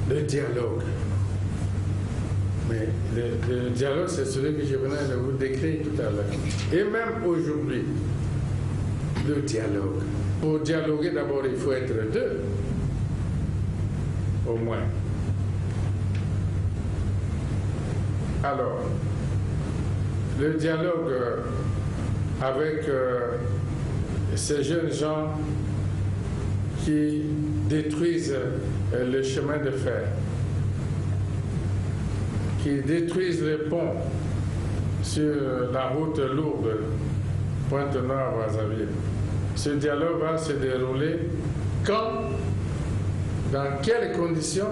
le dialogue. Mais le dialogue, c'est celui que je venais de vous décrire tout à l'heure. Et même aujourd'hui, le dialogue. Pour dialoguer, d'abord, il faut être deux, au moins. Alors, le dialogue avec ces jeunes gens qui détruisent le chemin de fer, qui détruisent les ponts sur la route lourde Pointe-Noire-Brazzaville. Ce dialogue va se dérouler quand, dans quelles conditions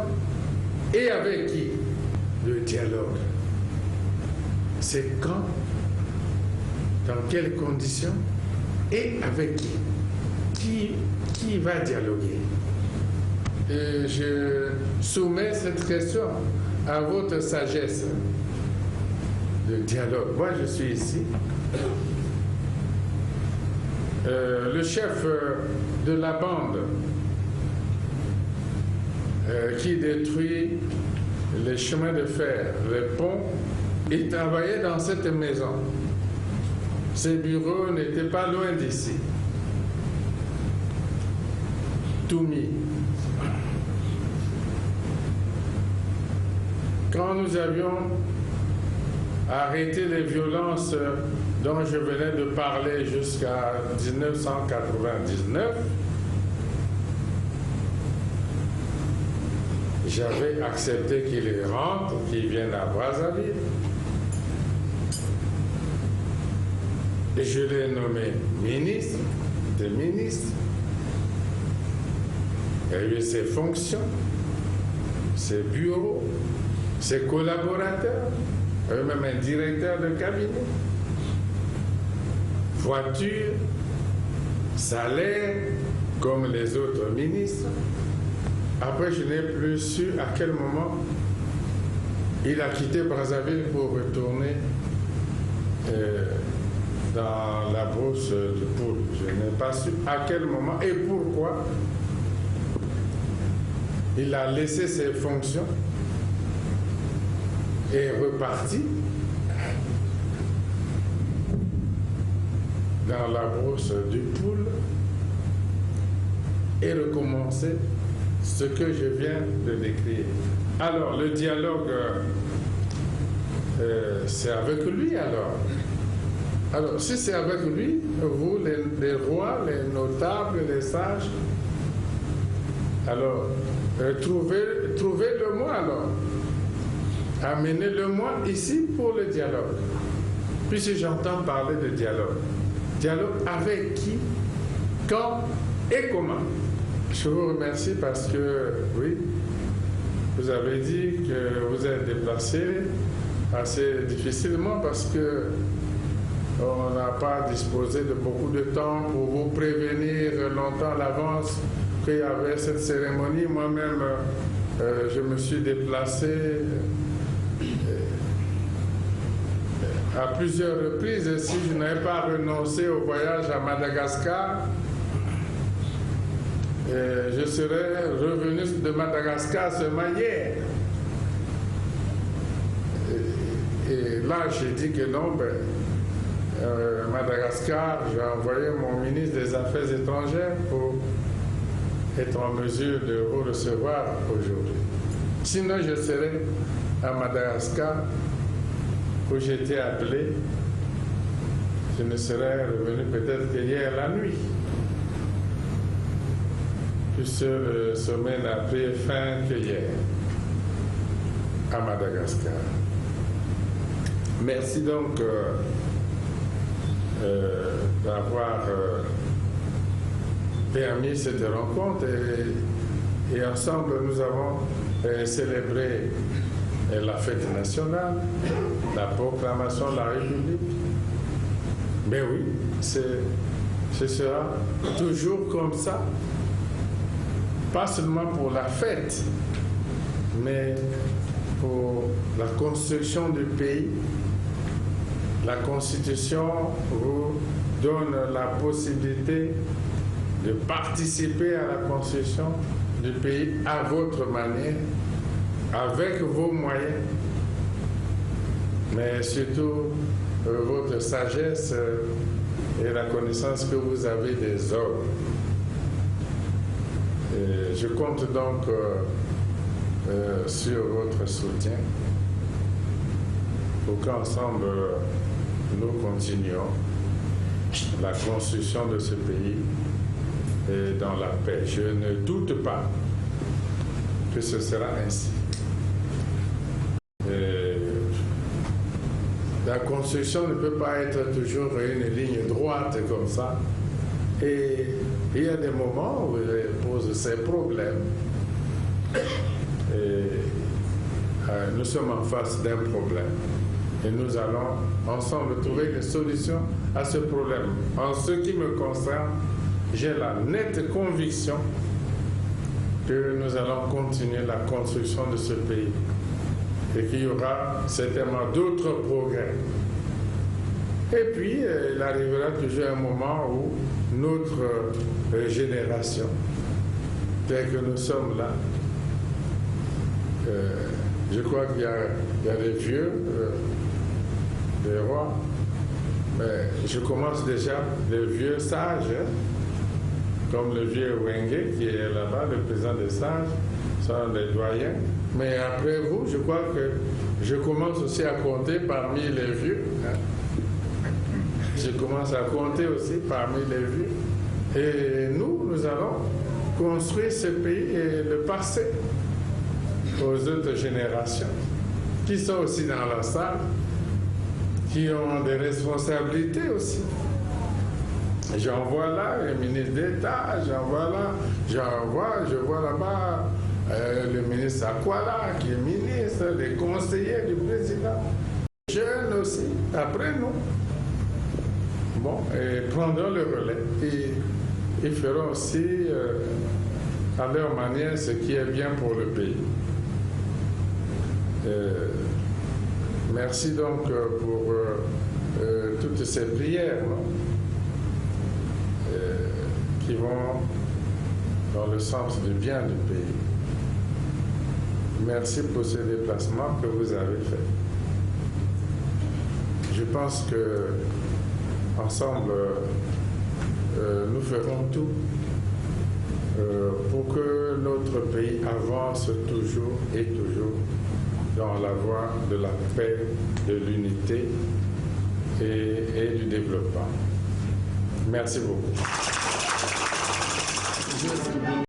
et avec qui? Le dialogue. C'est quand, dans quelles conditions et avec qui? Qui va dialoguer? Et je soumets cette question à votre sagesse. Le dialogue. Moi, je suis ici. Le chef de la bande qui détruit les chemins de fer, les ponts, il travaillait dans cette maison. Ses bureaux n'étaient pas loin d'ici. Toumi. Quand nous avions arrêté les violences dont je venais de parler jusqu'à 1999, j'avais accepté qu'il rentre, qu'il vienne à Brazzaville. Et je l'ai nommé ministre des ministres. Il a eu ses fonctions, ses bureaux, ses collaborateurs, même un directeur de cabinet, voiture, salaire, comme les autres ministres. Après, je n'ai plus su à quel moment il a quitté Brazzaville pour retourner dans la brousse de poule. Je n'ai pas su à quel moment et pourquoi il a laissé ses fonctions et reparti dans la brousse du poule et recommencer ce que je viens de décrire. Alors, le dialogue, c'est avec lui alors. Alors, si c'est avec lui, vous, les rois, les notables, les sages, alors, trouvez-le-moi alors. Amenez-le-moi ici pour le dialogue. Puisque j'entends parler de dialogue. Dialogue avec qui, quand et comment? Je vous remercie parce que, oui, vous avez dit que vous êtes déplacé assez difficilement parce que on n'a pas disposé de beaucoup de temps pour vous prévenir longtemps à l'avance qu'il y avait cette cérémonie. Moi-même, je me suis déplacé à plusieurs reprises. Si je n'avais pas renoncé au voyage à Madagascar, je serais revenu de Madagascar seulement hier. Et là, j'ai dit que non, Madagascar, j'ai envoyé mon ministre des Affaires étrangères pour être en mesure de vous recevoir aujourd'hui. Sinon, je serais à Madagascar, où j'étais appelé. Je ne serais revenu peut-être que hier la nuit. Puisque le sommet n'a pris fin que hier, à Madagascar. Merci donc d'avoir permis cette rencontre et ensemble nous avons célébré la fête nationale, la proclamation de la République. Mais oui, ce sera toujours comme ça, pas seulement pour la fête, mais pour la construction du pays. La Constitution vous donne la possibilité de participer à la construction du pays à votre manière, avec vos moyens, mais surtout votre sagesse et la connaissance que vous avez des hommes. Et je compte donc sur votre soutien pour qu'ensemble nous continuions la construction de ce pays et dans la paix. Je ne doute pas que ce sera ainsi. La construction ne peut pas être toujours une ligne droite comme ça. Et il y a des moments où elle pose ses problèmes. Et nous sommes en face d'un problème. Et nous allons ensemble trouver des solutions à ce problème. En ce qui me concerne, j'ai la nette conviction que nous allons continuer la construction de ce pays et qu'il y aura certainement d'autres progrès. Et puis, il arrivera toujours un moment où notre génération, telle que nous sommes là, je crois qu'il y a des vieux, des rois, mais je commence déjà, les vieux sages, comme le vieux Wenge qui est là-bas, le président des sages, sont des doyens. Mais après vous, je crois que je commence aussi à compter parmi les vieux. Je commence à compter aussi parmi les vieux. Et nous allons construire ce pays et le passer aux autres générations qui sont aussi dans la salle, qui ont des responsabilités aussi. J'en vois là le ministre d'État, je vois là-bas le ministre Akwala qui est ministre, les conseillers du président, jeunes aussi, après nous. Bon, et prendront le relais et ils feront aussi à leur manière ce qui est bien pour le pays. Merci donc pour toutes ces prières, non, qui vont dans le sens du bien du pays. Merci pour ce déplacement que vous avez fait. Je pense que ensemble, nous ferons tout pour que notre pays avance toujours et toujours dans la voie de la paix, de l'unité et du développement. Merci beaucoup.